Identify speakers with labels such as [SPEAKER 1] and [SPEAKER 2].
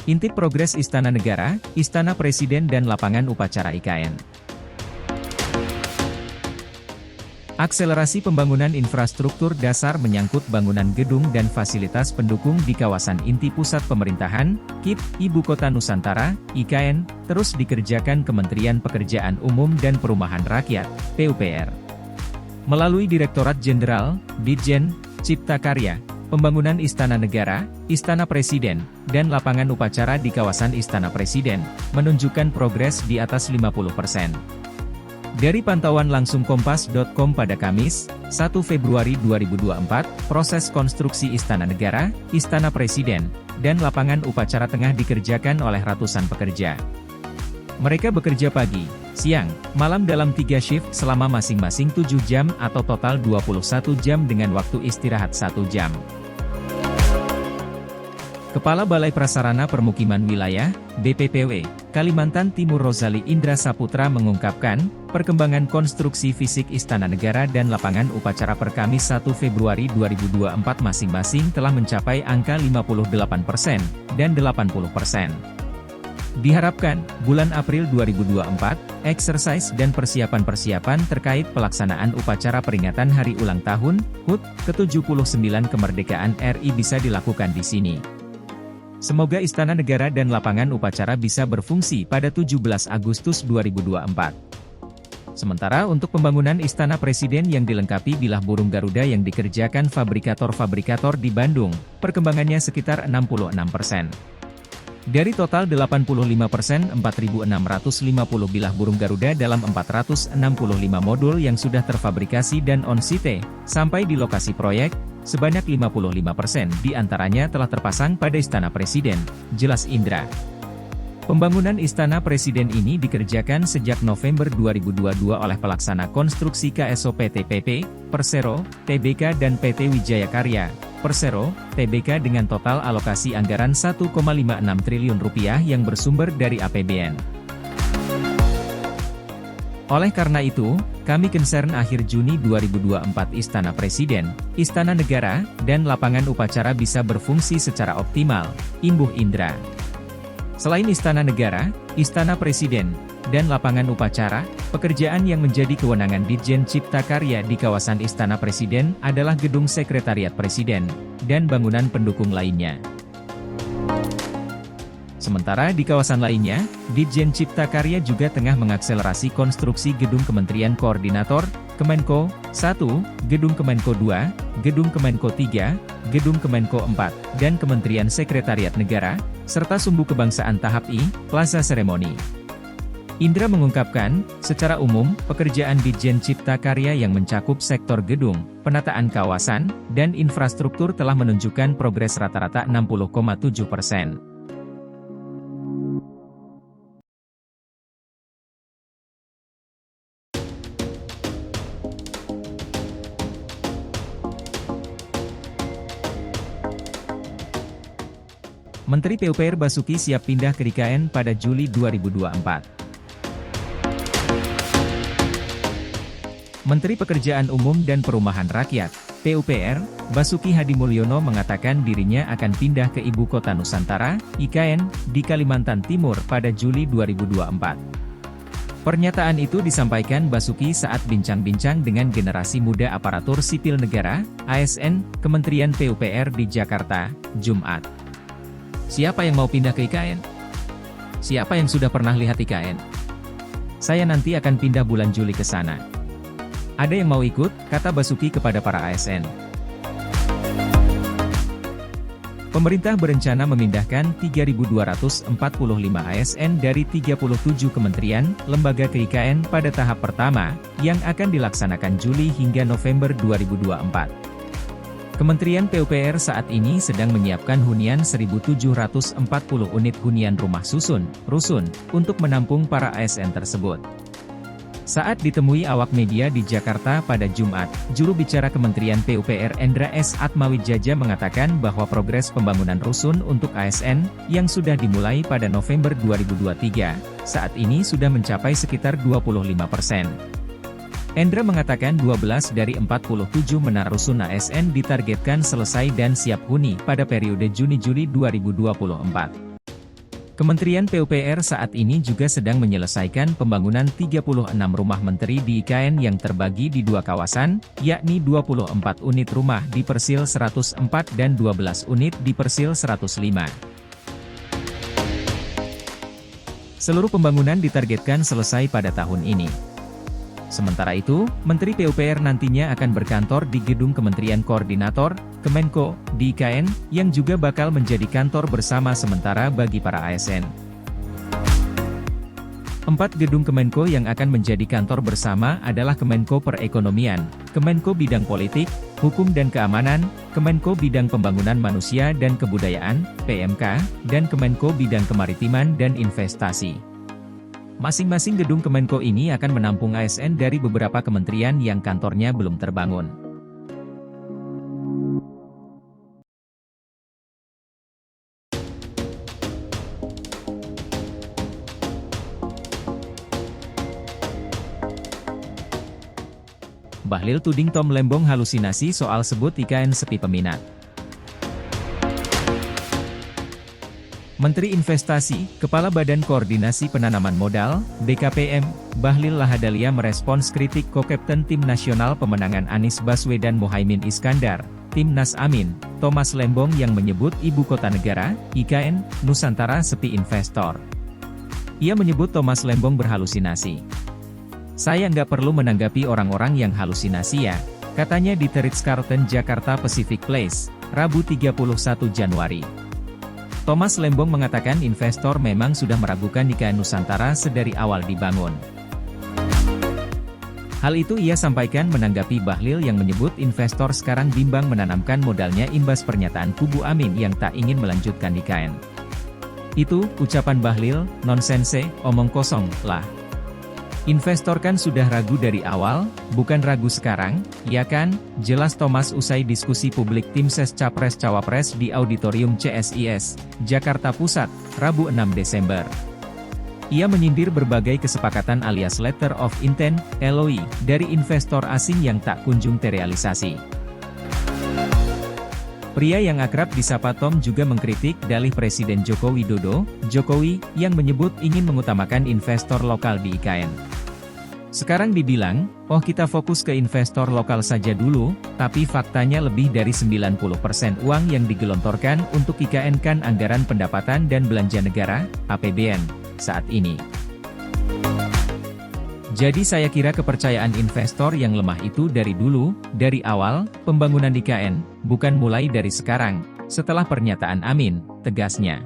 [SPEAKER 1] Intip progres Istana Negara, Istana Presiden dan lapangan upacara IKN. Akselerasi pembangunan infrastruktur dasar menyangkut bangunan gedung dan fasilitas pendukung di kawasan inti pusat pemerintahan, KIP, Ibu Kota Nusantara, IKN, terus dikerjakan Kementerian Pekerjaan Umum dan Perumahan Rakyat, PUPR. Melalui Direktorat Jenderal, Ditjen, Cipta Karya, pembangunan Istana Negara, Istana Presiden, dan lapangan upacara di kawasan Istana Presiden, menunjukkan progres di atas 50%. Dari pantauan langsung Kompas.com pada Kamis, 1 Februari 2024, proses konstruksi Istana Negara, Istana Presiden, dan lapangan upacara tengah dikerjakan oleh ratusan pekerja. Mereka bekerja pagi, siang, malam dalam 3 shift selama masing-masing 7 jam atau total 21 jam dengan waktu istirahat 1 jam. Kepala Balai Prasarana Permukiman Wilayah, BPPW, Kalimantan Timur Rozali Indra Saputra mengungkapkan, perkembangan konstruksi fisik Istana Negara dan lapangan upacara per Kamis 1 Februari 2024 masing-masing telah mencapai angka 58% dan 80%. Diharapkan, bulan April 2024, eksersis dan persiapan-persiapan terkait pelaksanaan upacara peringatan Hari Ulang Tahun, HUT, ke-79 kemerdekaan RI bisa dilakukan di sini. Semoga Istana Negara dan lapangan upacara bisa berfungsi pada 17 Agustus 2024. Sementara untuk pembangunan Istana Presiden yang dilengkapi bilah burung Garuda yang dikerjakan fabrikator-fabrikator di Bandung, perkembangannya sekitar 66%. Dari total 85%, 4.650 bilah burung Garuda dalam 465 modul yang sudah terfabrikasi dan on-site, sampai di lokasi proyek, sebanyak 55% di antaranya telah terpasang pada Istana Presiden, jelas Indra. Pembangunan Istana Presiden ini dikerjakan sejak November 2022 oleh pelaksana konstruksi KSO PT PP, Persero, TBK dan PT Wijaya Karya, Persero, TBK dengan total alokasi anggaran Rp1,56 triliun yang bersumber dari APBN. Oleh karena itu, kami concern akhir Juni 2024 Istana Presiden, Istana Negara, dan lapangan upacara bisa berfungsi secara optimal, imbuh Indra. Selain Istana Negara, Istana Presiden, dan lapangan upacara, pekerjaan yang menjadi kewenangan Ditjen Cipta Karya di kawasan Istana Presiden adalah Gedung Sekretariat Presiden, dan bangunan pendukung lainnya. Sementara di kawasan lainnya, Ditjen Cipta Karya juga tengah mengakselerasi konstruksi Gedung Kementerian Koordinator, Kemenko, 1, Gedung Kemenko 2, Gedung Kemenko 3, Gedung Kemenko 4, dan Kementerian Sekretariat Negara, serta Sumbu Kebangsaan Tahap I, Plaza Seremoni. Indra mengungkapkan, secara umum, pekerjaan Ditjen Cipta Karya yang mencakup sektor gedung, penataan kawasan, dan infrastruktur telah menunjukkan progres rata-rata 60,7%. Menteri PUPR Basuki siap pindah ke IKN pada Juli 2024. Menteri Pekerjaan Umum dan Perumahan Rakyat, PUPR, Basuki Hadimulyono mengatakan dirinya akan pindah ke Ibu Kota Nusantara, IKN, di Kalimantan Timur pada Juli 2024. Pernyataan itu disampaikan Basuki saat bincang-bincang dengan generasi muda aparatur sipil negara, ASN, Kementerian PUPR di Jakarta, Jumat. Siapa yang mau pindah ke IKN? Siapa yang sudah pernah lihat IKN? Saya nanti akan pindah bulan Juli ke sana. Ada yang mau ikut? Kata Basuki kepada para ASN. Pemerintah berencana memindahkan 3.245 ASN dari 37 kementerian, lembaga ke IKN pada tahap pertama, yang akan dilaksanakan Juli hingga November 2024. Kementerian PUPR saat ini sedang menyiapkan hunian 1.740 unit hunian rumah susun, rusun, untuk menampung para ASN tersebut. Saat ditemui awak media di Jakarta pada Jumat, juru bicara Kementerian PUPR Endra S. Atmawijaja mengatakan bahwa progres pembangunan rusun untuk ASN, yang sudah dimulai pada November 2023, saat ini sudah mencapai sekitar 25%. Endra mengatakan 12 dari 47 menara rusun ASN ditargetkan selesai dan siap huni pada periode Juni-Juli 2024. Kementerian PUPR saat ini juga sedang menyelesaikan pembangunan 36 rumah menteri di IKN yang terbagi di dua kawasan, yakni 24 unit rumah di Persil 104 dan 12 unit di Persil 105. Seluruh pembangunan ditargetkan selesai pada tahun ini. Sementara itu, Menteri PUPR nantinya akan berkantor di Gedung Kementerian Koordinator, Kemenko, di IKN, yang juga bakal menjadi kantor bersama sementara bagi para ASN. 4 gedung Kemenko yang akan menjadi kantor bersama adalah Kemenko Perekonomian, Kemenko Bidang Politik, Hukum dan Keamanan, Kemenko Bidang Pembangunan Manusia dan Kebudayaan, PMK, dan Kemenko Bidang Kemaritiman dan Investasi. Masing-masing gedung Kemenko ini akan menampung ASN dari beberapa kementerian yang kantornya belum terbangun. Bahlil tuding Tom Lembong halusinasi soal sebut IKN sepi peminat. Menteri Investasi, Kepala Badan Koordinasi Penanaman Modal, BKPM, Bahlil Lahadalia merespons kritik ko-kapten Tim Nasional Pemenangan Anies Baswedan Mohaimin Iskandar, Timnas Amin, Thomas Lembong yang menyebut Ibu Kota Negara, IKN, Nusantara sepi investor. Ia menyebut Thomas Lembong berhalusinasi. "Saya nggak perlu menanggapi orang-orang yang halusinasi ya," katanya di The Ritz-Carlton Jakarta Pacific Place, Rabu 31 Januari. Thomas Lembong mengatakan investor memang sudah meragukan IKN Nusantara sedari awal dibangun. Hal itu ia sampaikan menanggapi Bahlil yang menyebut investor sekarang bimbang menanamkan modalnya imbas pernyataan kubu Amin yang tak ingin melanjutkan IKN. "Itu, ucapan Bahlil, nonsense, omong kosong, lah. Investor kan sudah ragu dari awal, bukan ragu sekarang, ya kan?" jelas Thomas usai diskusi publik tim ses Capres-Cawapres di Auditorium CSIS, Jakarta Pusat, Rabu 6 Desember. Ia menyindir berbagai kesepakatan alias Letter of Intent, LOI, dari investor asing yang tak kunjung terrealisasi. Pria yang akrab disapa Tom juga mengkritik dalih Presiden Joko Widodo, Jokowi, yang menyebut ingin mengutamakan investor lokal di IKN. Sekarang dibilang, "Oh kita fokus ke investor lokal saja dulu," tapi faktanya lebih dari 90% uang yang digelontorkan untuk IKN kan anggaran pendapatan dan belanja negara, APBN, saat ini. Jadi saya kira kepercayaan investor yang lemah itu dari dulu, dari awal, pembangunan IKN, bukan mulai dari sekarang, setelah pernyataan Amin, tegasnya.